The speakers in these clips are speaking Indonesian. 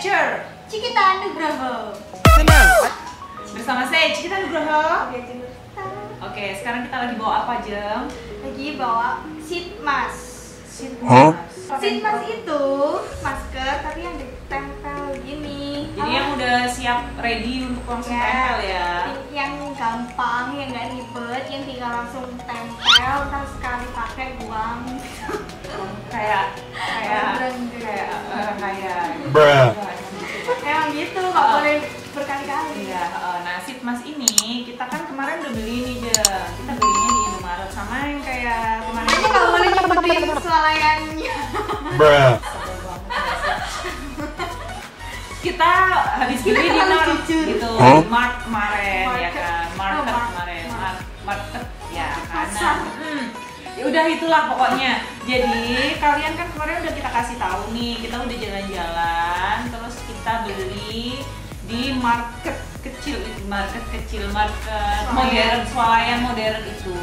Nature Cikita Nugroho. bersama saya Cikita Nugroho. Oke, sekarang kita lagi bawa apa, Jem? Lagi bawa sheet mask. Sheet mask. Sheet mask itu masker tapi yang ditempel gini. Jadi yang udah siap ready untuk langsung tempel ya. Yang gampang, yang nggak ribet, yang tinggal langsung tempel, ntar sekali pakai buang. kayak Emang gitu, nggak boleh berkali-kali. Iya, nah sheet mask ini kita kan kemarin udah beli nih, Jem. Kita belinya di Indomaret sama yang kayak kemarin. Ini nggak boleh nyebutin swalayannya. Kita habis beli di Mart gitu, di Mart kemarin ya kan, market kemarin, market ya karena ya udah itulah pokoknya. Jadi kalian kan kemarin udah kita kasih tahu nih, kita udah jalan-jalan, terus kita beli di market kecil, market modern, swalayan modern itu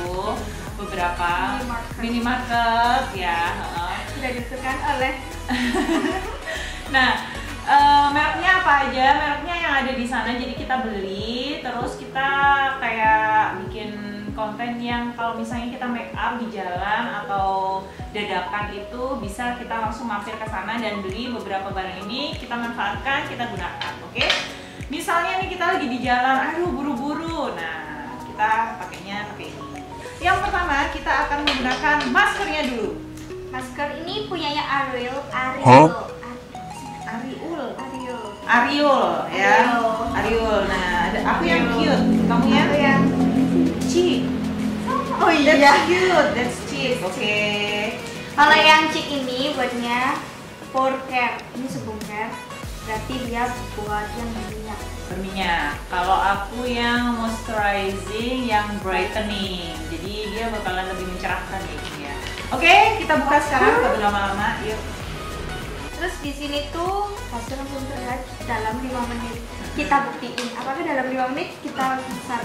beberapa minimarket ya. Sudah ditentukan oleh. Nah, mereknya apa aja? Mereknya yang ada di sana. Jadi kita beli, terus kita kayak bikin konten yang kalau misalnya kita make up di jalan atau dadakan itu bisa kita langsung mampir ke sana dan beli beberapa barang ini, kita manfaatkan, kita gunakan, oke? Misalnya nih kita lagi di jalan, aduh buru-buru, nah kita pakainya pakai ini. Yang pertama kita akan menggunakan maskernya dulu. Masker ini punyanya Ariel ya. Ariel. Nah, aku yang cute, kamu yang cheek. Oh iya. That's cute, that's cheek. Oke. Kalau yang cheek ini buatnya pore care, ini sebum care, berarti dia buat yang berminyak. Kalau aku yang moisturizing, yang brightening, jadi dia bakalan lebih mencerahkan ya. Oke, kita buka sekarang, kita berlama-lama, yuk. Terus di sini tuh hasil langsung terlihat dalam 5 menit. Kita buktiin apakah dalam 5 menit kita bisa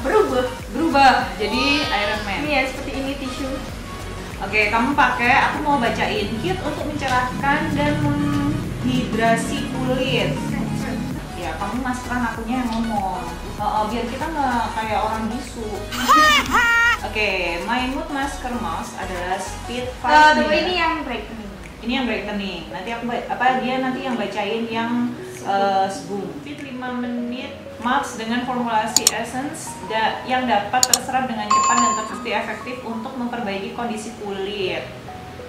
berubah jadi Iron Man. Ini ya seperti ini tisu. Oke, kamu pakai, aku mau bacain kit untuk mencerahkan dan menghidrasi kulit. Ya, kamu maskeran, akunya yang ngomong. Biar kita nggak kayak orang bisu. Oke, my mood masker mask adalah speed 5 minutes. Ini yang brightening. Ini yang brightening. Nanti aku dia nanti yang bacain yang sebum. Speed 5 menit mask dengan formulasi essence yang dapat terserap dengan cepat dan terbukti efektif untuk memperbaiki kondisi kulit.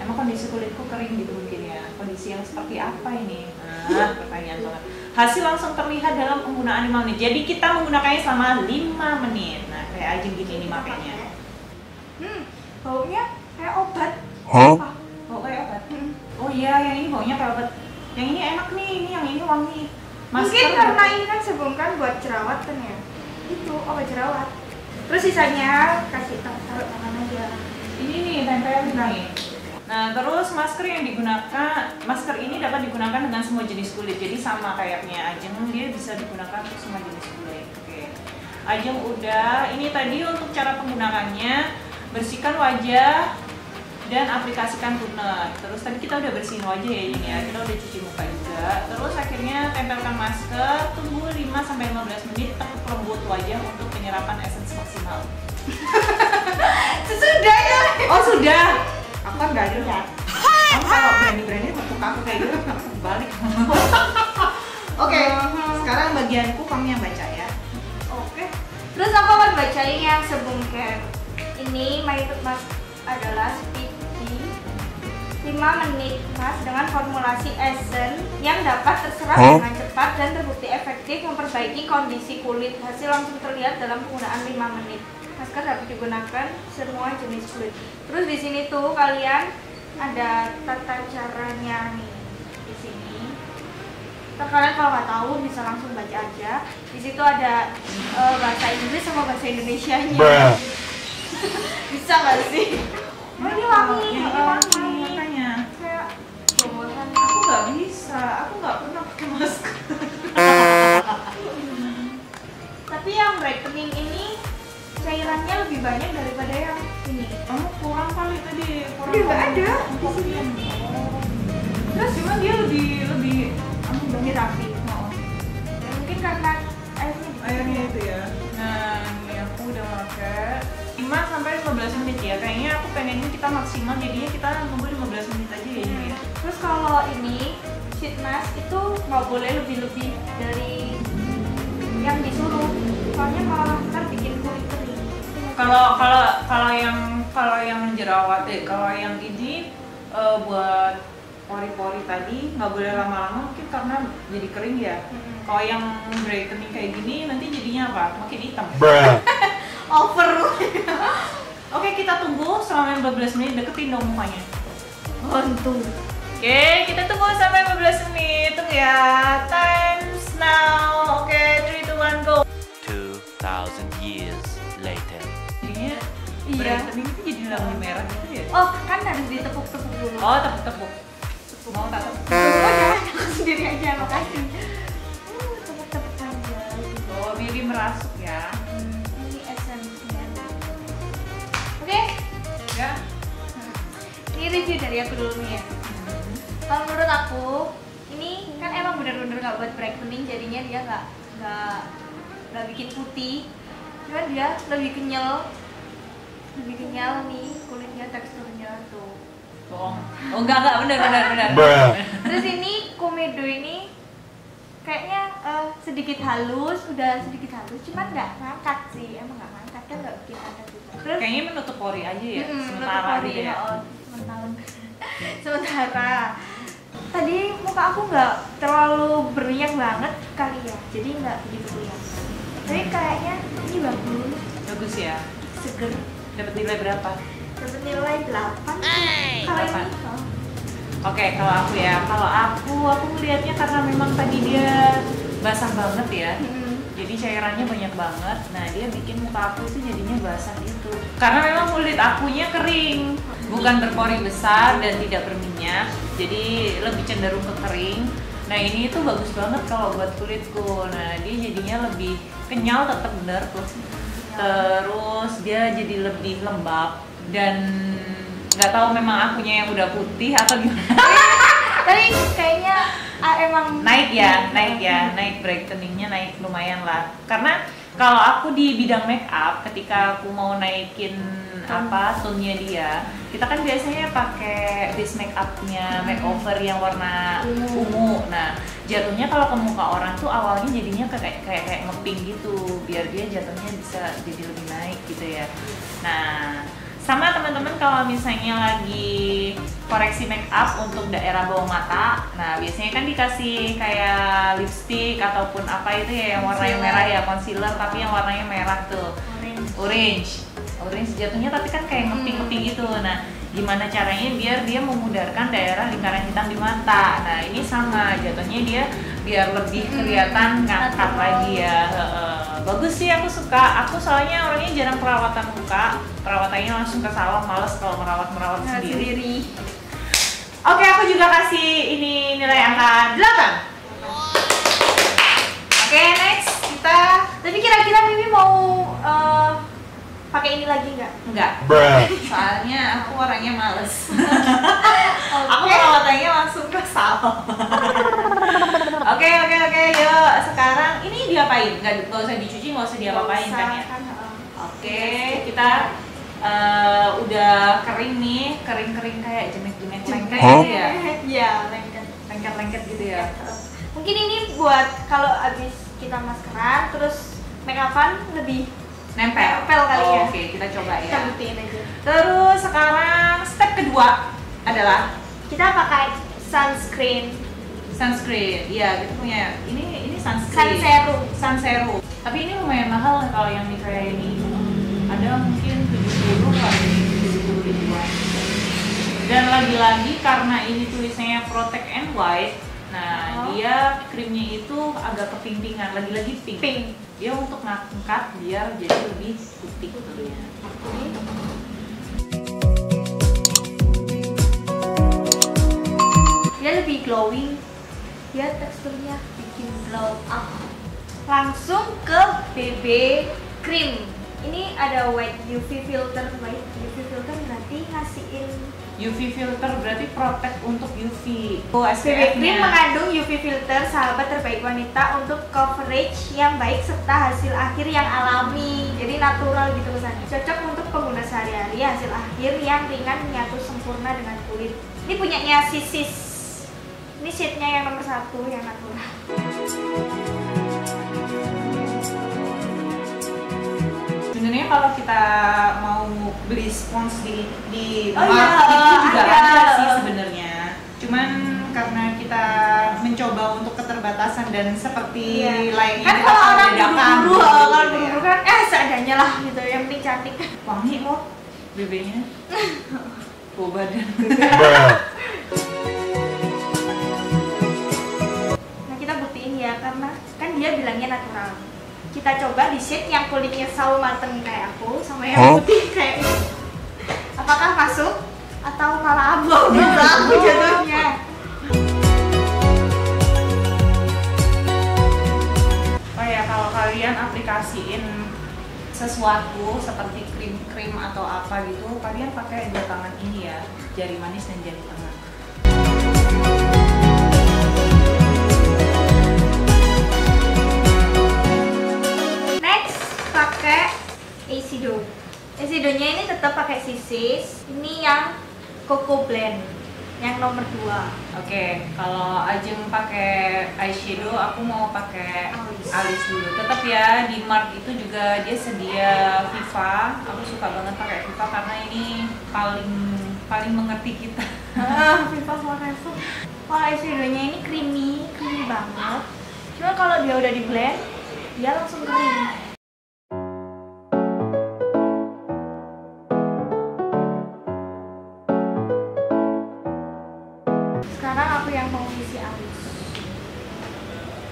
Emang kondisi kulitku kering gitu mungkin ya. Kondisi yang seperti apa ini? Nah, pertanyaan banget. Hasil langsung terlihat dalam penggunaan 5 menit. Jadi kita menggunakannya selama 5 menit. Nah, kayak aja gini nih makanya. Baunya kayak obat. Bau kayak obat? Oh iya, yang ini baunya kayak obat. Yang ini enak nih, yang ini wangi. Mungkin karena ini kan sebum kan buat jerawat kan ya. Itu obat jerawat. Terus sisanya kasih taruh tangan aja. Ini nih tempelin nih. Nah, terus masker yang digunakan, masker ini dapat digunakan dengan semua jenis kulit. Jadi sama kayaknya Ajeng, dia bisa digunakan untuk semua jenis kulit. Oke. Ajeng udah. Ini tadi untuk cara penggunakannya, bersihkan wajah dan aplikasikan toner. Terus tadi kita udah bersihin wajah ya ini ya. Kita udah cuci muka juga. Terus akhirnya tempelkan masker, tunggu 5-15 menit, tekuk lembut wajah untuk penyerapan essence maksimal. Sudah ya. Oh, sudah. Aku kan gak lihat. Kamu kalau berani-berani tepuk aku kayak gitu, aku balik. Oke, sekarang bagianku kamu yang baca ya. Oke. Terus aku akan bacain yang sebum care. Ini my mood mask adalah speed 5 menit mask dengan formulasi essence yang dapat terserap dengan cepat dan terbukti efektif memperbaiki kondisi kulit. Hasil langsung terlihat dalam penggunaan 5 menit. Masker dapat digunakan semua jenis kulit. Terus di sini tuh kalian ada tata caranya nih di sini. Kalian kalau nggak tahu bisa langsung baca aja. Di situ ada bahasa Inggris sama bahasa Indonesianya. Bisa nggak sih? Oh, ini wangi, ini wangi. Makanya Kayak jempotan. aku nggak bisa, aku nggak pernah pakai masker. Tapi yang brightening ini cairannya lebih banyak daripada yang ini. Kamu kurang kali tadi, kurang. Dia nggak ada di sini. Terus cuma dia lebih Ini rapi. karena airnya itu ya. Nah, ini aku udah pakai 5 sampai 15 menit ya. Kayaknya aku pengennya kita maksimal, jadinya kita nunggu 15 menit aja ya ini ya. Terus kalau ini sheet mask itu nggak boleh lebih-lebih dari yang disuruh, soalnya malah ntar bikin kulit kering. Kalau yang jerawat kalau yang ini buat pori-pori tadi nggak boleh lama-lama, mungkin karena jadi kering ya. Kalau yang brightening kayak gini nanti jadinya apa? Makin hitam. Over. Oke, kita tunggu selama 15 menit, deketin dong mukanya. Untung. Oke, kita tunggu sampai 15 menit. Tunggu ya. Times now. Oke, 3, 2, 1, go. 2000 years later. Jadinya Iya. brightening itu jadi lebih merah gitu ya? Oh, kan harus ditepuk-tepuk dulu. Oh, tepuk-tepuk. Mau tak tepuk? Tepuk aja, aku sendiri aja, makasih. Tepuk-tepuk aja. Oh, biar merasuk ya. Ini essence-nya. Oke. Ya. Ini review dari aku dulu nih ya. Kalau menurut aku, ini kan emang bener-bener nggak buat brightening, jadinya dia nggak bikin putih. Cuman dia lebih kenyal nih kulitnya, teksturnya tuh. Bohong. Oh, enggak, benar. Terus ini komedo ini kayaknya sedikit halus, cuman nggak ngangkat sih, emang nggak ngangkat kan, nggak bikin ada gitu. Terus Kayaknya menutup pori aja ya, menutup sementara pori, gitu ya. sementara tadi muka aku nggak terlalu berminyak banget kali ya, jadi nggak begitu kelihatan. Tapi kayaknya ini bagus, Bagus ya. seger. Dapat nilai berapa? Dapat nilai 8. Kalau Delapan. ini Oke, kalau aku ya, aku melihatnya karena memang tadi dia basah banget ya. Jadi cairannya banyak banget. Nah, dia bikin muka aku itu jadinya basah gitu. Karena memang kulit akunya kering, bukan berpori besar dan tidak berminyak. Jadi lebih cenderung ke kering. Nah, ini itu bagus banget kalau buat kulitku. Nah, dia jadinya lebih kenyal, tetap bener tuh. Terus dia jadi lebih lembab dan nggak tahu memang akunya yang udah putih atau gimana. tapi kayaknya emang naik brightening-nya naik lumayan lah. Karena kalau aku di bidang make up, ketika aku mau naikin tone-nya dia, kita kan biasanya pakai base make up-nya makeover yang warna ungu. Nah, jatuhnya kalau ke muka orang tuh awalnya jadinya kayak ngepink gitu, biar dia jatuhnya bisa jadi lebih naik gitu ya. Nah, sama teman-teman kalau misalnya lagi koreksi make up untuk daerah bawah mata, nah biasanya kan dikasih kayak lipstick ataupun apa itu ya yang warnanya merah ya, concealer tapi yang warnanya merah tuh, orange jatuhnya tapi kan kayak ngeping-ngeping gitu. Nah, gimana caranya biar dia memudarkan daerah lingkaran hitam di mata. Nah, ini sama, jatuhnya dia biar lebih kelihatan ngangkat lagi ya. Bagus sih, aku suka. Aku soalnya orangnya jarang perawatan muka, perawatannya langsung ke salon, males kalau merawat sendiri. Oke, aku juga kasih ini nilai angka 8. Oke, next kita. Tapi kira-kira Mimi mau pakai ini lagi nggak? Enggak. Soalnya aku orangnya males. Aku Oke. perawatannya langsung ke salon. Oke, yuk sekarang ini diapain? Nggak usah dicuci, nggak usah diapa-apain kan ya? Oke, kita udah kering nih, kering kayak jemek-jemek lengket gitu ya? Iya, lengket. Lengket gitu ya? Mungkin ini buat kalau abis kita maskeran terus make upan lebih Nempel kali ya. Oke, kita coba Kita ya. buktiin aja. Terus sekarang step kedua adalah Kita pakai sunscreen. Iya, kita punya ini sunscreen. Sun serum. Tapi ini lumayan mahal kalau yang di kayak ini. Ada mungkin 70 kali 70 ribuan. Dan lagi-lagi karena ini tulisannya Protect and White. Nah, dia krimnya itu agak keping-pingan, lagi-lagi pink. Dia untuk ngangkat biar jadi lebih putih tentunya. Dia lebih glowing. Dia teksturnya bikin glow up. Langsung ke BB cream. Ini ada white UV filter. White UV filter berarti ngasihin UV filter berarti protect untuk UV. Oh, BB Cream SPF-nya. mengandung UV filter, sahabat terbaik wanita untuk coverage yang baik serta hasil akhir yang alami. Jadi natural gitu pesannya. Cocok untuk pengguna sehari-hari, hasil akhir yang ringan menyatu sempurna dengan kulit. Ini punyanya Sisis. Ini shade-nya yang nomor 1 yang natural. Sebenarnya kalau kita mau beli spons di Oh Mart iya, itu juga ada. ada sih sebenarnya. Cuman karena kita mencoba untuk keterbatasan dan seperti Iya. lainnya Kan kita kalau orang bedakan buru-buru, gitu, kalau gitu buru-buru ya. kan seadanya lah gitu, yang penting cantik. Wangi kok BB-nya. Bau badan. Nah kita buktiin ya, karena kan dia bilangnya natural. Kita coba di shade yang kulitnya sawo mateng kayak aku sama yang putih kayak ini. Apakah masuk atau malah abu gitu aku jatuhnya? Oh ya, kalau kalian aplikasiin sesuatu seperti krim-krim atau apa gitu, kalian pakai 2 tangan ini ya, jari manis dan jari tengah. Next pakai eyeshadow. Eyeshadownya ini tetap pakai Sisis. Ini yang Coco Blend yang nomor 2. Oke, kalau Ajeng pakai eyeshadow, aku mau pakai alis dulu. Tetap ya, di Mart itu juga dia sedia Viva. Aku suka banget pakai Viva karena ini paling mengerti kita. Viva Forever. Kalau eyeshadownya ini creamy banget. Cuma kalau dia udah di blend, dia langsung kering. Sekarang aku yang mau isi alis.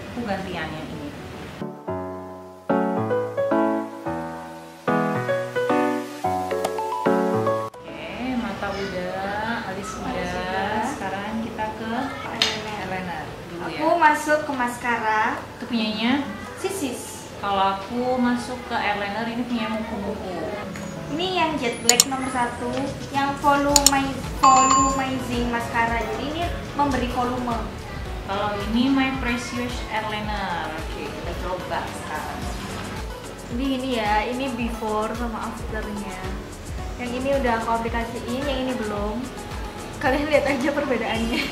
Aku gantian yang ini. Oke, mata udah, alis udah. Sekarang kita ke eyeliner dulu ya. Aku masuk ke maskara. Itu punyanya. Sisis. Kalau aku masuk ke eyeliner, ini punya Muku-Muku. Ini yang jet black nomor 1, yang volumizing mascara. Jadi ini memberi volume. Kalau ini My Precious eyeliner. Oke, kita coba sekarang. Jadi ini ya, ini before sama afternya. Yang ini udah aku aplikasiin, yang ini belum. Kalian lihat aja perbedaannya.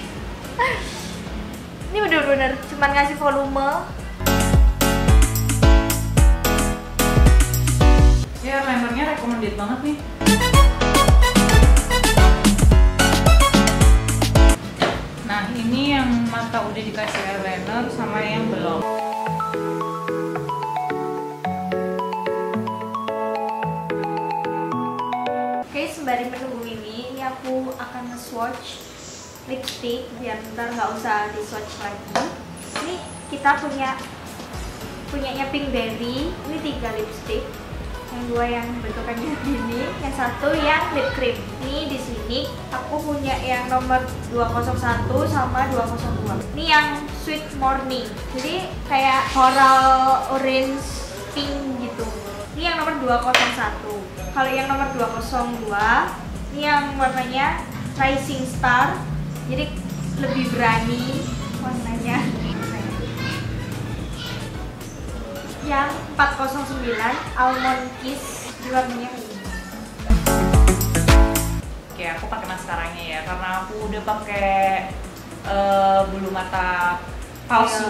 Ini bener-bener cuman ngasih volume. Ya, eyelinernya recommended banget nih. Nah, ini yang mata udah dikasih eyeliner sama yang belum. Oke, sembari menunggu ini aku akan nge-swatch lipstick biar ntar nggak usah di-swatch lagi. Ini kita punyanya Pinkberry. Ini 3 lipstick. Yang 2 yang bentukannya gini, yang 1 yang lip cream. Ini di sini aku punya yang nomor 201 sama 202. Ini yang Sweet Morning. Jadi kayak coral orange pink gitu. Ini yang nomor 201. Kalau yang nomor 202, ini yang warnanya Rising Star. Jadi lebih berani warnanya. Yang 409 Almond Kiss warnanya ini. Oke, aku pakai maskaranya ya karena aku udah pakai bulu mata palsu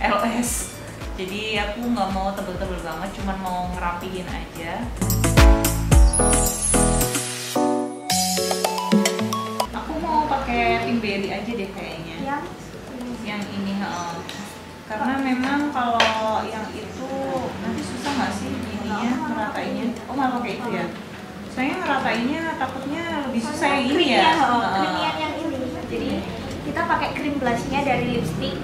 LS. Jadi aku nggak mau tebel-tebel banget, cuman mau ngerapihin aja. Aku mau pakai Pinkberry aja deh kayaknya. Yang ini, karena memang kalau yang itu nanti susah nggak sih ininya meratainnya? Oh malah pakai itu ya? Saya ngeratainnya takutnya lebih susah yang ini ya. Creamian yang ini. Jadi kita pakai cream blushnya dari lipstick.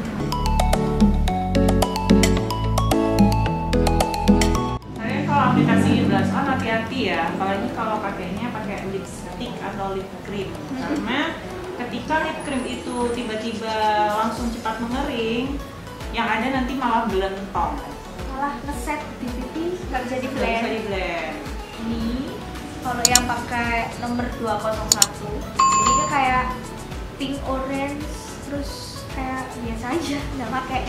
Kalian kalau aplikasi blush on hati-hati ya, apalagi kalau pakainya pakai lipstick atau lip cream. Karena ketika lip cream itu tiba-tiba langsung cepat mengering, yang ada nanti malah belentong. malah ngeset di pipi nggak bisa di Nggak blend. bisa di blend. Ini kalau yang pakai nomor 201 jadi kayak pink orange terus kayak biasa aja nggak pakai.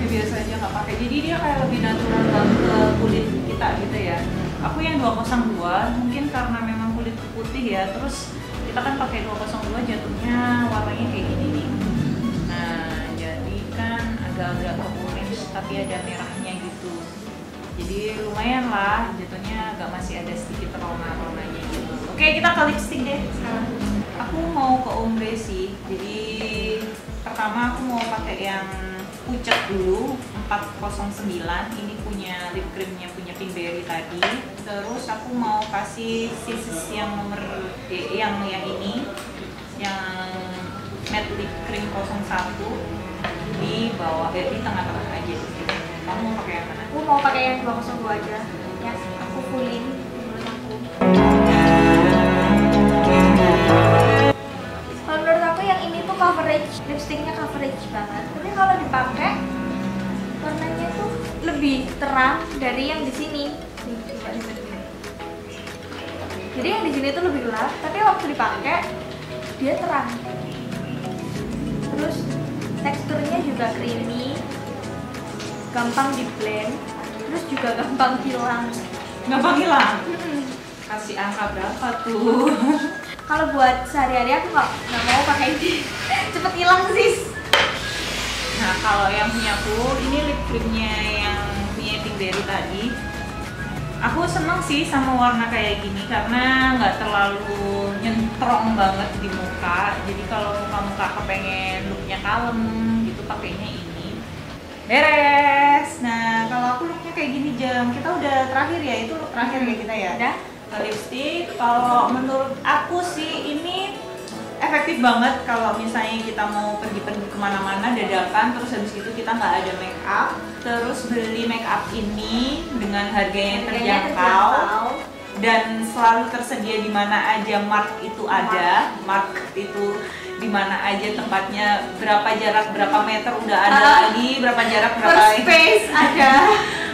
Ya biasa aja nggak pakai. Jadi dia kayak lebih natural banget ke kulit kita gitu ya. Aku yang 202 mungkin karena memang kulitku putih ya. Terus kita kan pakai 202 jatuhnya warnanya kayak gini nih. Nah, jadi kan agak-agak ke orange tapi ada merahnya gitu. Jadi lumayan lah jatuhnya, agak masih ada sedikit warna-warnanya gitu. Oke, kita ke lipstick deh sekarang. Aku mau ke ombre sih. Jadi pertama aku mau pakai yang pucat dulu 409. Ini punya lip creamnya punya Pinkberry tadi. Terus aku mau kasih sis yang nomor yang ini yang matte lip cream 01 di bawah di tengah-tengah aja gitu. Kamu mau pakai yang mana? Aku mau pakai yang 202 aja. Ya, aku fullin menurut aku. Kalau menurut aku yang ini tuh coverage, lipsticknya coverage banget. Tapi kalau dipakai warnanya tuh lebih terang dari yang di sini. Nih, coba lihat. Jadi yang di sini tuh lebih gelap, tapi waktu dipakai dia terang. Terus teksturnya juga creamy, gampang di blend, terus juga gampang hilang. Gampang hilang. Kasih angka berapa tuh? Kalau buat sehari-hari aku nggak mau pakai ini, cepet hilang sis. Nah, kalau yang punya aku, ini lip creamnya yang punya Pinkberry tadi. Aku seneng sih sama warna kayak gini karena nggak terlalu nyentrong banget di muka. Jadi kalau muka-muka kepengen looknya kalem gitu, pakainya ini. Beres. Nah, kalau aku looknya kayak gini Jam. Kita udah terakhir ya, itu look terakhir ya kita ya. Udah. Ke lipstick. Kalau menurut aku sih ini efektif banget kalau misalnya kita mau pergi-pergi kemana-mana dadakan, terus habis itu kita nggak ada make up, terus beli make up ini dengan harga yang terjangkau dan selalu tersedia di mana aja mark itu ada, mark itu di mana aja tempatnya, berapa jarak berapa meter udah ada lagi, berapa jarak berapa First space ada.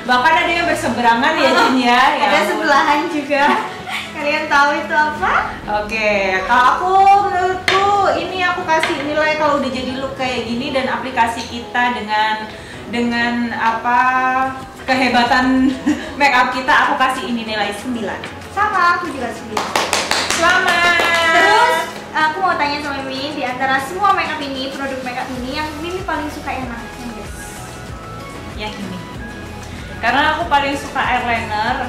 bahkan ada yang berseberangan ya Jin ya. Ya Ada ampun. sebelahan juga. Kalian tahu itu apa? Oke, kalau aku menurutku ini aku kasih nilai kalau udah jadi look kayak gini dan aplikasi kita dengan apa kehebatan make up kita, aku kasih ini nilai 9. Sama, aku juga 9. Selamat. Terus aku mau tanya sama Mimi, di antara semua make up ini, produk make up ini yang Mimi paling suka yang mana? Yang best? Ya ini. Karena aku paling suka eyeliner.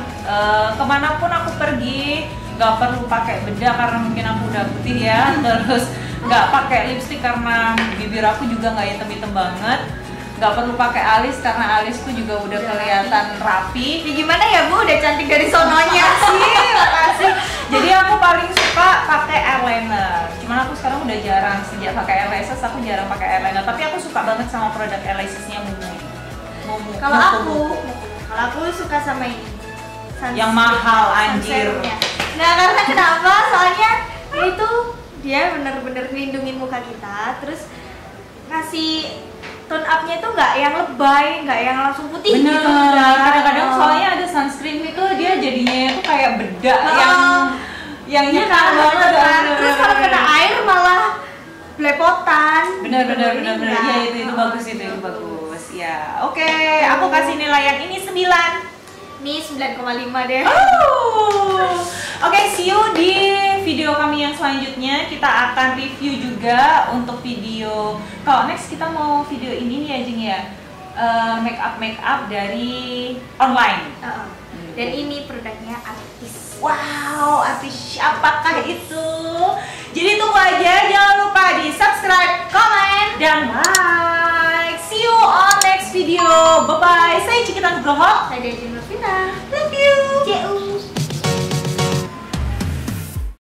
Kemanapun aku pergi nggak perlu pakai bedak karena mungkin aku udah putih ya. Terus nggak pakai lipstick karena bibir aku juga nggak hitam-hitam banget. Nggak perlu pakai alis karena alisku juga udah kelihatan rapi. Ya gimana ya Bu, udah cantik dari sononya sih. Makasih. Jadi aku paling suka pakai eyeliner. Cuman aku sekarang udah jarang, sejak pakai eyelashes aku jarang pakai eyeliner. Tapi aku suka banget sama produk eyelashesnya Mumu. Kalau aku suka sama ini. Yang mahal anjir. Serumnya. Nah, karena kenapa? Soalnya ini tuh dia bener-bener ngelindungin muka kita, terus ngasih tone up-nya tuh nggak yang lebay, nggak yang langsung putih Bener, gitu. Enggak. kadang-kadang soalnya ada sunscreen itu dia jadinya itu kayak bedak yang Iya nyekar kan, banget. terus kalau kena air malah belepotan. bener Ini ya enggak. itu bagus ya. Oke, aku kasih nilai yang ini 9. Nih 9,5 deh. Oke, see you di video kami yang selanjutnya. Kita akan review juga untuk video. Kalau next kita mau video ini nih ya Jing ya, make up dari online. Dan ini produknya artis. Wow, artis siapakah itu? Jadi tunggu aja, jangan lupa di subscribe, comment, dan like. See you on next video. Bye bye. Saya Cikitan Nugroho. Saya Dea Jin Lutfi.